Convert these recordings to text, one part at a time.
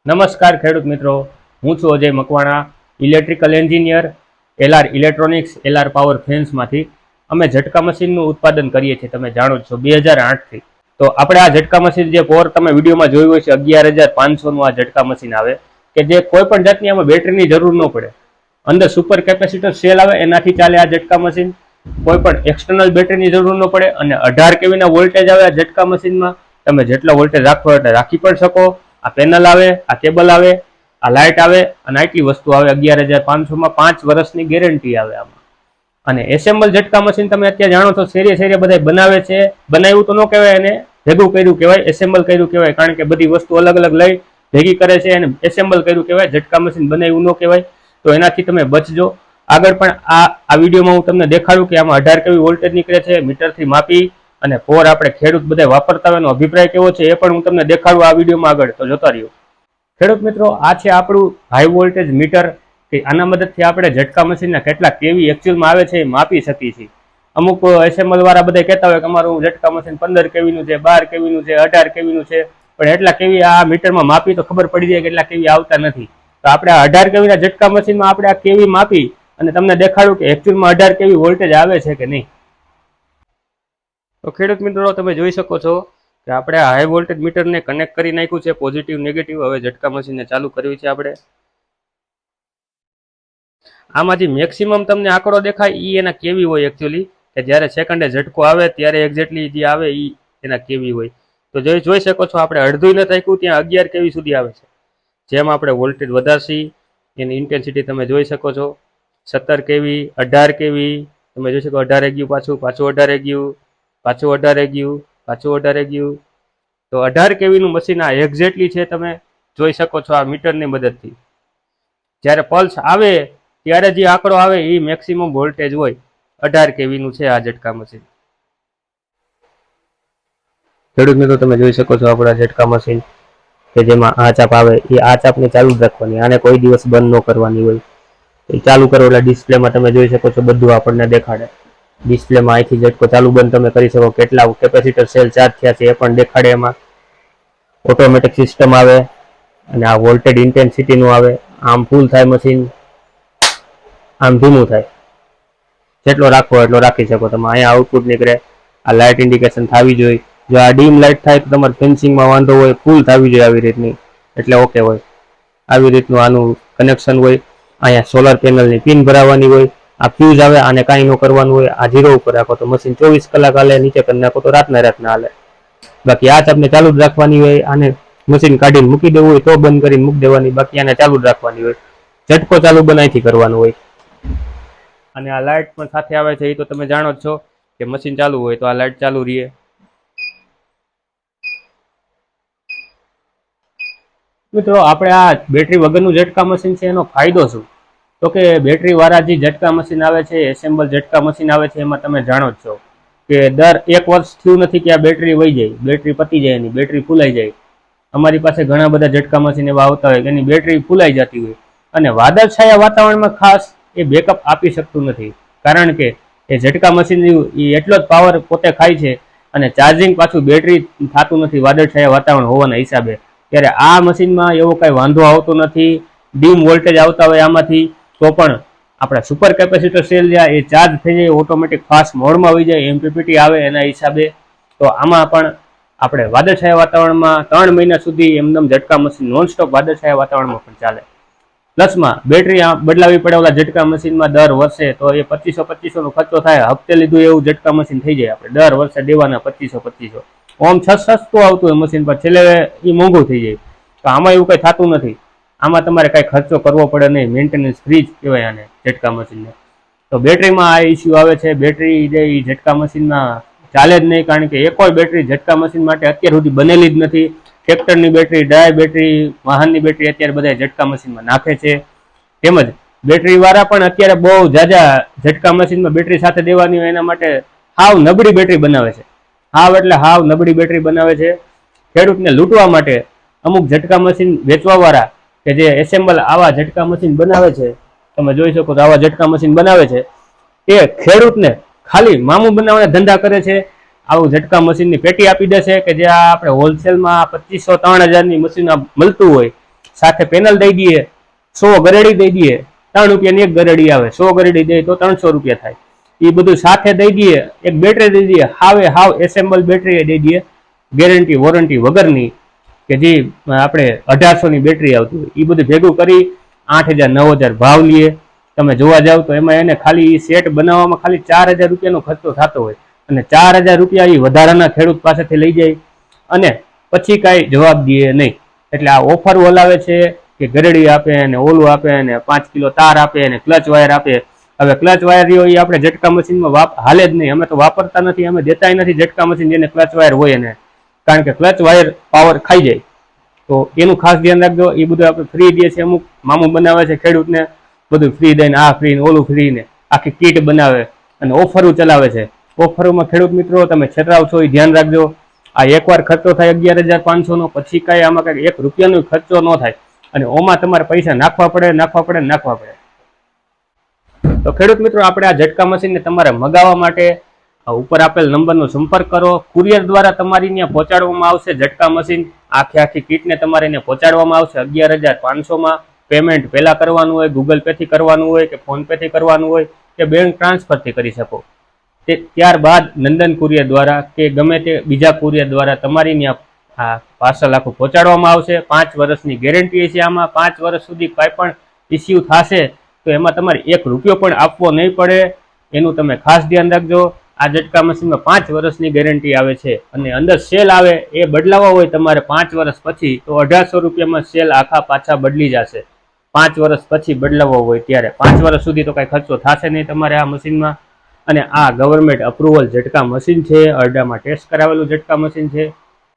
નમસ્કાર ખેડૂત મિત્રો, હું છું Ajay Makwana, electrical engineer, LR electronics, LR power ફેન્સમાંથી. અમે ઝટકા મશીનનું ઉત્પાદન કરીએ છીએ, તમે જાણો છો 2008થી. તો આપણે આ ઝટકા મશીન જે કોર તમે વિડીયોમાં જોયું હોય છે 11,500નું આ ઝટકા મશીન આવે કે જે કોઈ પણ જાતની આમાં બેટરીની જરૂર ન પડે. અંદર સુપર કેપેસિટર સેલ આવે એનાથી ચાલે આ ઝટકા મશીન. કોઈ પણ એક્સટર્નલ બેટરીની જરૂર ન પડે અને 18 kVના વોલ્ટેજ આવે આ ઝટકા મશીનમાં. તમે જેટલો વોલ્ટેજ રાખવો એટલે રાખી પણ શકો. આ પેનલ આવે, આ કેબલ આવે, આ લાઇટ આવે અને આટલી વસ્તુ આવે. 11,500માં 5 વર્ષની ગેરંટી આવે આમાં. અને એસેમ્બલ ઝટકા મશીન તમે અત્યારે જાણો છો શેરીએ બધા બનાવે છે. બનાવ્યું તો ન કહેવાય, એને ભેગું કર્યું કહેવાય, એસેમ્બલ કર્યું કહેવાય, કારણ કે બધી વસ્તુ અલગ અલગ લઈ ભેગી કરે છે અને એસેમ્બલ કર્યું કહેવાય. ઝટકા મશીન બનાવ્યું ન કહેવાય. તો એનાથી તમે બચજો. આગળ પણ આ વિડીયોમાં હું તમને દેખાડું કે આમાં 18 kV વોલ્ટેજ નીકળે છે, મીટરથી માપી અને પોર આપણે ખેડૂત બધા વાપરતા હોય એનો અભિપ્રાય કેવો છે એ પણ હું તમને દેખાડું આ વિડીયોમાં. આગળ તો જોતા રહ્યો. ખેડૂત મિત્રો, આ છે આપણું હાઈ વોલ્ટેજ મીટર કે આના મદદથી આપણે ઝટકા મશીનના કેટલા કેવી એકચ્યુઅલમાં આવે છે એ માપી શકીએ છીએ. અમુક એસેમ્બલ વાળા બધા કહેતા હોય કે અમારું ઝટકા મશીન 15 kVનું છે, 12 kVનું છે, 18 kVનું છે, પણ એટલા કેવી આ મીટરમાં માપી તો ખબર પડી જાય કે એટલા કેવી આવતા નથી. તો આપણે આ 18 kVના ઝટકા મશીનમાં આપણે આ કેવી માપી અને તમને દેખાડું કે એકચ્યુઅલમાં 18 kV વોલ્ટેજ આવે છે કે નહીં. તો ખેડૂત મિત્રો, તમે જોઈ શકો છો કે આપણે આ હાઈ વોલ્ટેજ મીટરને કનેક્ટ કરી નાખ્યું છે, પોઝિટિવ નેગેટિવ. હવે ઝટકા મશીનને ચાલુ કરવી છે આપણે. આમાંથી મેક્સિમમ તમને આંકડો દેખાય એ એના કેવી હોય એકચ્યુઅલી, કે જ્યારે સેકન્ડે ઝટકો આવે ત્યારે એક્ઝેક્ટલી જે આવે એ એના કેવી હોય. તો જોઈ શકો છો આપણે અડધું નથી રાખ્યું ત્યાં 11 kV સુધી આવે છે. જેમ આપણે વોલ્ટેજ વધારશી એની ઇન્ટેન્સિટી તમે જોઈ શકો છો. 17 kV, 18 kV, તમે જોઈ શકો 18 ગયું, પાછું 18 ગયું, પાછું 18 ગયું, પાછું 18 ગયું. તો 18 kVનું મશીન આ એક્ઝેક્ટલી છે, તમે જોઈ શકો છો આ મીટરની મદદથી. જ્યારે પલ્સ આવે ત્યારે જે આંકડો આવે એ મેક્સિમમ વોલ્ટેજ હોય. 18 kVનું છે આ ઝટકા મશીન. ખેડૂત મિત્રો, તમે જોઈ શકો છો આપણા ઝટકા મશીન કે જેમાં આ ચાપ આવે એ આ ચાપને ચાલુ જ રાખવાની, આને કોઈ દિવસ બંધ ન કરવાની હોય. એ ચાલુ કરો એટલે ડિસ્પ્લેમાં તમે જોઈ શકો છો બધું આપણને દેખાડે. ડિસ્પ્લેમાં અહીંથી ઝટકો ચાલુ બંધ તમે કરી શકો, કેટલા કેપેસિટર સેલ ચાર્જ થયા છે એ પણ દેખાડે. એમાં ઓટોમેટિક સિસ્ટમ આવે અને આ વોલ્ટેજ ઇન્ટેન્સિટીનું આવે. આમ ફૂલ થાય મશીન, આમ ધીમું થાય. જેટલો રાખવો એટલો રાખી શકો તમે. અહીંયા આઉટપુટ નીકળે. આ લાઇટ ઇન્ડિકેશન થવી જોઈએ. જો આ ડીમ લાઇટ થાય તો તમારે ફેન્સિંગમાં વાંધો હોય, ફૂલ થવી જોઈએ આવી રીતની, એટલે ઓકે હોય. આવી રીતનું આનું કનેક્શન હોય. અહીંયા સોલર પેનલની પિન ભરાવાની હોય. આ ફ્યુઝ આવે, આને કાંઈ ન કરવાનું હોય. આ 0 ઉપર રાખો તો મશીન 24 કલાક હાલે, નીચે કરી નાખો તો રાતના હાલે. બાકી આ ચાપને ચાલુ જ રાખવાની હોય. આને મશીન કાઢીને મૂકી દેવું હોય તો બંધ કરીને મૂકી દેવાની, બાકી આને ચાલુ જ રાખવાની હોય. ઝટકો ચાલુ બનાવીથી કરવાનું હોય. અને આ લાઇટ પણ સાથે આવે છે એ તો તમે જાણો જ છો કે મશીન ચાલુ હોય તો આ લાઇટ ચાલુ રહે. મિત્રો, આપણે આ બેટરી વગરનું ઝટકા મશીન છે એનો ફાયદો શું? તો કે બેટરી વાળા જે ઝટકા મશીન આવે છે, એસેમ્બલ ઝટકા મશીન આવે છે, એમાં તમે જાણો જ છો કે દર 1 વર્ષ થયું નથી કે આ બેટરી વહી જાય, બેટરી પતી જાય, એની બેટરી ફૂલાઈ જાય. અમારી પાસે ઘણા બધા ઝટકા મશીન એવા આવતા હોય કે એની બેટરી ફૂલાઈ જતી હોય અને વાદળછાયા વાતાવરણમાં ખાસ એ બેકઅપ આપી શકતું નથી, કારણ કે એ ઝટકા મશીન એ એટલો જ પાવર પોતે ખાય છે અને ચાર્જિંગ પાછું બેટરી થતું નથી વાદળછાયા વાતાવરણ હોવાના હિસાબે. ત્યારે આ મશીનમાં એવો કાંઈ વાંધો આવતો નથી. ડીમ વોલ્ટેજ આવતા હોય આમાંથી તો પણ આપણા સુપર કેપેસિટર સેલ જ્યાં એ ચાર્જ થઈ જાય, ઓટોમેટિક ફાસ્ટ મોડમાં આવી જાય, એમપીપીટી આવે એના હિસાબે. તો આમાં પણ આપણે વાદળછાયા વાતાવરણમાં 3 મહિના સુધી એમનેમ ઝટકા મશીન નોનસ્ટોપ વાદળછાયા વાતાવરણમાં પણ ચાલે. પ્લસમાં બેટરી બદલાવી પડે ઓલા ઝટકા મશીનમાં દર વર્ષે, તો એ 2500 નો ખર્ચો થાય. હપ્તે લીધું એવું ઝટકા મશીન થઈ જાય. આપણે દર વર્ષે દેવાના 2500. ઓમ સસ્તું આવતું હોય મશીન પર, છેલ્લે એ મોંઘું થઈ જાય. તો આમાં એવું કંઈ થતું નથી. આમાં તમારે કાંઈ ખર્ચો કરવો પડે નહીં, મેન્ટેનન્સ ફ્રી જ કહેવાય આને ઝટકા મશીનને. તો બેટરીમાં આ ઇસ્યુ આવે છે. બેટરી જે એ ઝટકા મશીનમાં ચાલે જ નહીં, કારણ કે એ કોઈ બેટરી ઝટકા મશીન માટે અત્યાર સુધી બનેલી જ નથી. ટ્રેક્ટરની બેટરી, ડ્રાય બેટરી, વાહનની બેટરી અત્યારે બધા ઝટકા મશીનમાં નાખે છે. તેમજ બેટરી વાળા પણ અત્યારે બહુ જાજા ઝટકા મશીનમાં બેટરી સાથે દેવાની હોય એના માટે હાવ નબળી બેટરી બનાવે છે. હાવ એટલે હાવ નબળી બેટરી બનાવે છે. ખેડૂતને લૂંટવા માટે અમુક ઝટકા મશીન વેચવા વાળા કે જે એસેમ્બલ આવા ઝટકા મશીન બનાવે છે, તમે જોઈ શકો તો આવા ઝટકા મશીન બનાવે છે, એ ખેડૂતને ખાલી મામું બનાવવાના ધંધા કરે છે. આવું ઝટકા મશીનની પેટી આપી દેશે કે જે આપણે હોલસેલમાં 2500-3000ની મશીન મળતું હોય સાથે પેનલ દઈ દઈએ, 100 ગરેડી દઈ દઈએ, 3 રૂપિયાની એક ગરેડી આવે, 100 ગરેડી દઈએ તો 300 રૂપિયા થાય. એ બધું સાથે દઈ દઈએ, એક બેટરી દઈ દઈએ, હાવ એસેમ્બલ બેટરી દઈ દઈએ, ગેરંટી વોરંટી વગરની, કે જે આપણે 1800 ની બેટરી આવતી હોય. એ બધું ભેગું કરી 8000 9000 ભાવ લઈએ. તમે જોવા જાવ તો એમાં એને ખાલી સેટ બનાવવામાં ખાલી 4000 રૂપિયાનો ખર્ચો થતો હોય, અને 4000 રૂપિયા એ વધારાના ખેડૂત પાસેથી લઈ જાય અને પછી કાંઈ જવાબ દે નહીં. એટલે આ ઓફર ઓલાવે છે કે ગરેડી આપે અને ઓલું આપે અને 5 કિલો તાર આપે અને ક્લચ વાયર આપે. હવે ક્લચ વાયર રહ્યો એ આપણે ઝટકા મશીનમાં હાલે જ નહીં. અમે તો વાપરતા નથી, અમે દેતાય નથી ઝટકા મશીન જેને ક્લચ વાયર હોય એને, કારણ કે ક્લચ વાયર પાવર ખાઈ જાય. તો એનું ખાસ ધ્યાન રાખજો. એ બધું આપણે ફ્રી દઈએ છીએ, અમુક મામું બનાવે છે ખેડૂતને બધું ફ્રી દઈને, આ ફ્રી ને ઓલું ફ્રી ને આખી કીટ બનાવે અને ઓફરો ચલાવે છે. ઓફરોમાં ખેડૂત મિત્રો તમે છેતરાવ છો એ ધ્યાન રાખજો. આ એકવાર ખર્ચો થાય 11,500 નો, પછી કાંઈ આમાં કાંઈ 1 રૂપિયાનો ખર્ચો ન થાય, અને ઓમાં તમારે પૈસા નાખવા પડે. તો ખેડૂત મિત્રો, આપણે આ ઝટકા મશીનને તમારે મગાવવા માટે ઉપર આપેલ નંબરનો સંપર્ક કરો. કુરિયર દ્વારા તમારી ત્યાં પહોંચાડવામાં આવશે ઝટકા મશીન. આખી કીટને તમારે ત્યાં પહોંચાડવામાં આવશે 11,500 પેમેન્ટ પહેલા કરવાનું હોય, ગૂગલ પે થી કરવાનું હોય કે ફોન પે થી કરવાનું હોય કે બેંક ટ્રાન્સફરથી કરી શકો. ત્યારબાદ નંદન કુરિયર દ્વારા કે ગમે તે બીજા કુરિયર દ્વારા તમારી ત્યાં આ પાર્સલ આખું પહોંચાડવામાં આવશે. 5 વર્ષની ગેરંટી છે આમાં. 5 વર્ષ સુધી કાંઈ પણ ઇસ્યુ થશે તો એમાં તમારે 1 રૂપિયો પણ આપવો નહીં પડે. એનું તમે ખાસ ધ્યાન રાખજો. આ ઝટકા મશીનમાં 5 વર્ષની ગેરંટી આવે છે, અને અંદર સેલ આવે એ બદલાવા હોય તમારે 5 વર્ષ પછી તો 1800 રૂપિયામાં સેલ આખા પાછા બદલી જશે. 5 વર્ષ પછી બદલાવો હોય ત્યારે 5 વર્ષ સુધી તો કાંઈ ખર્ચો થશે નહીં તમારે આ મશીનમાં. અને આ ગવર્મેન્ટ અપ્રુવલ ઝટકા મશીન છે, અરડામાં ટેસ્ટ કરાવેલું ઝટકા મશીન છે.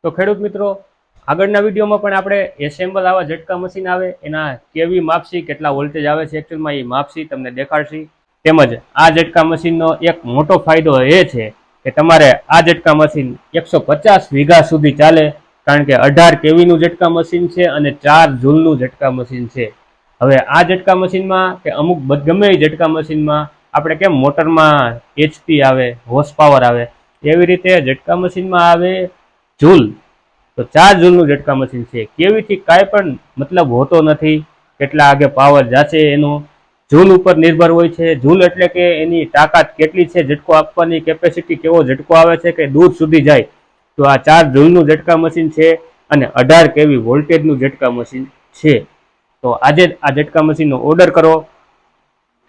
તો ખેડૂત મિત્રો, આગળના વિડીયોમાં પણ આપણે એસેમ્બલ આવા ઝટકા મશીન આવે એના કેવી માપસી, કેટલા વોલ્ટેજ આવે છે એકચ્યુઅલમાં એ માપસી તમને દેખાડશી. તેમજ આ ઝટકા મશીનનો એક મોટો ફાયદો એ છે કે તમારે આ ઝટકા મશીન 150 વીઘા સુધી ચાલે, કારણ કે 18 કેવીનું ઝટકા મશીન છે અને 4 જૂલનું ઝટકા મશીન છે. હવે આ ઝટકા મશીનમાં કે અમુક ગમે એ ઝટકા મશીનમાં આપણે કેમ મોટરમાં HP આવે, હોર્સ પાવર આવે, એવી રીતે ઝટકા મશીનમાં આવે જૂલ. તો 4 જૂલનું ઝટકા મશીન છે. કેવીથી કાંઈ પણ મતલબ હોતો નથી, કેટલા આગે પાવર જશે એનો જૂલ ઉપર નિર્ભર હોય છે. જૂલ એટલે કે એની તાકાત કેટલી છે, ઝટકો આપવાની કેપેસિટી, કેવો ઝટકો આવે છે કે દૂર સુધી જાય. તો આ 4 જૂલનું ઝટકા મશીન છે અને 18 કેવી વોલ્ટેજનું ઝટકા મશીન છે. તો આજે આ ઝટકા મશીનનો ઓર્ડર કરો.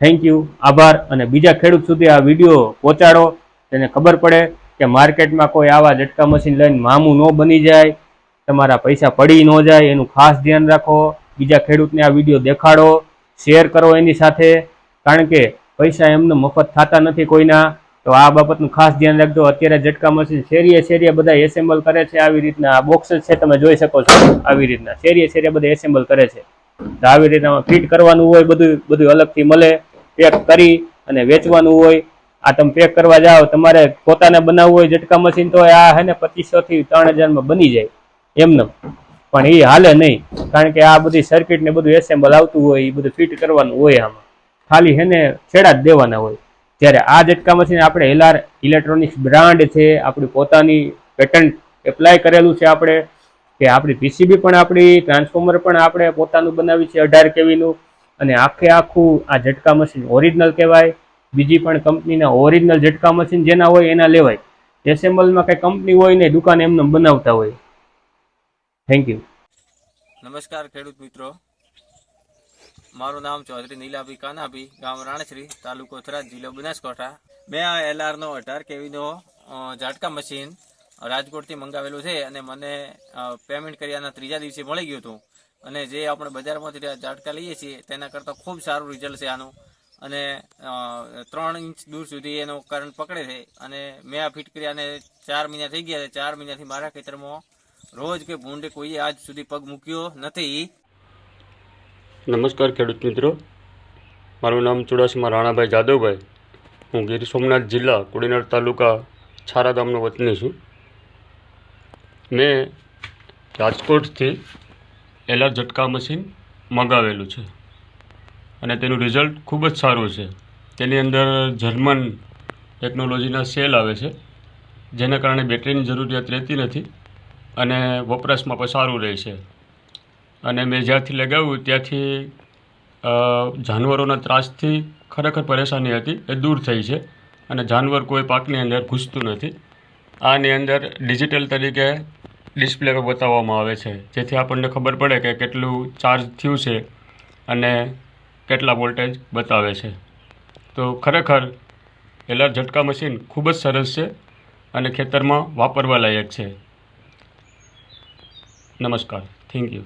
થેન્ક યુ, આભાર. અને બીજા ખેડૂત સુધી આ વિડીયો પહોંચાડો, તેને ખબર પડે કે માર્કેટમાં કોઈ આવા ઝટકા મશીન લઈને મામું ન બની જાય, તમારા પૈસા પડી ન જાય, એનું ખાસ ધ્યાન રાખો. બીજા ખેડૂતને આ વિડીયો દેખાડો, શેર કરો એની સાથે, કારણ કે પૈસા એમને મફત થતા નથી કોઈના. તો આ બાબતનું ખાસ ધ્યાન રાખજો. અત્યારે ઝટકા મશીન શેરીએ બધા એસેમ્બલ કરે છે. આવી રીતના આ બોક્સ છે, તમે જોઈ શકો છો. આવી રીતના શેરીએ બધા એસેમ્બલ કરે છે. તો આવી રીતના ફિટ કરવાનું હોય, બધું અલગથી મળે, પેક કરી અને વેચવાનું હોય. આ તમે પેક કરવા જાઓ, તમારે પોતાને બનાવવું હોય ઝટકા મશીન તો આ હે ને 2500 થી 3000 બની જાય એમને. પણ એ હાલે નહીં, કારણ કે આ બધી સર્કિટ ને બધું એસેમ્બલ આવતું હોય, એ બધું ફિટ કરવાનું હોય. આમાં ખાલી હેને છેડા જ દેવાના હોય. જ્યારે આ ઝટકા મશીન આપણે LR ઇલેક્ટ્રોનિક્સ બ્રાન્ડ છે, આપણી પોતાની પેટન્ટ એપ્લાય કરેલું છે આપણે, કે આપણી PCB પણ આપણી, ટ્રાન્સફોર્મર પણ આપણે પોતાનું બનાવી છે 18 કેવીનું. અને આખું આ ઝટકા મશીન ઓરિજિનલ કહેવાય. બીજી પણ કંપનીના ઓરિજિનલ ઝટકા મશીન જેના હોય એના લેવાય. એસેમ્બલમાં કઈ કંપની હોય ને દુકાન એમને બનાવતા હોય. Thank you. નમસ્કાર ખેડૂત મિત્રો, મારું નામ ચૌધરી નીલાભાઈ કાનાભાઈ, ગામ રાણેશ્રી, તાલુકો થરાદ, જિલ્લો બનાસકાંઠા. મેં આ LR નો 18 કેવીનો ઝટકા મશીન રાજકોટથી મંગાવેલું છે અને મને પેમેન્ટ કર્યાના 3જા દિવસે મળી ગયું હતું. અને જે આપણે બજારમાંથી ઝટકા લઈએ છીએ તેના કરતાં ખૂબ સારું રિઝલ્ટ છે આનું. અને 3 ઇંચ દૂર સુધી એનો કરંટ પકડે છે. અને મેં આ ફિટ કર્યાને 4 મહિના થઈ ગયા છે. 4 મહિનાથી મારા ખેતરમાં રોજ કે ભૂંડે કોઈએ આજ સુધી પગ મૂક્યો નથી. નમસ્કાર ખેડૂત મિત્રો, મારું નામ ચુડાસમા રાણાભાઈ જાદવભાઈ. હું ગીર સોમનાથ જિલ્લા કુડીનર તાલુકા છારા ગામનો વતની છું. મેં રાજકોટથી LR ઝટકા મશીન મંગાવેલું છે અને તેનું રિઝલ્ટ ખૂબ જ સારું છે. તેની અંદર જર્મન ટેકનોલોજીના સેલ આવે છે, જેના કારણે બેટરીની જરૂરિયાત રહેતી નથી અને વપરાશમાં પણ સારું રહે છે. અને મેં જ્યાંથી લગાવ્યું ત્યાંથી જાનવરોના ત્રાસથી ખરેખર પરેશાની હતી એ દૂર થઈ છે અને જાનવર કોઈ પાકની અંદર ઘૂસતું નથી. આની અંદર ડિજિટલ તરીકે ડિસ્પ્લે પર બતાવવામાં આવે છે, જેથી આપણને ખબર પડે કે કેટલું ચાર્જ થયું છે અને કેટલા વોલ્ટેજ બતાવે છે. તો ખરેખર એલઆર ઝટકા મશીન ખૂબ જ સરસ છે અને ખેતરમાં વાપરવા લાયક છે. નમસ્કાર, થેન્ક યુ.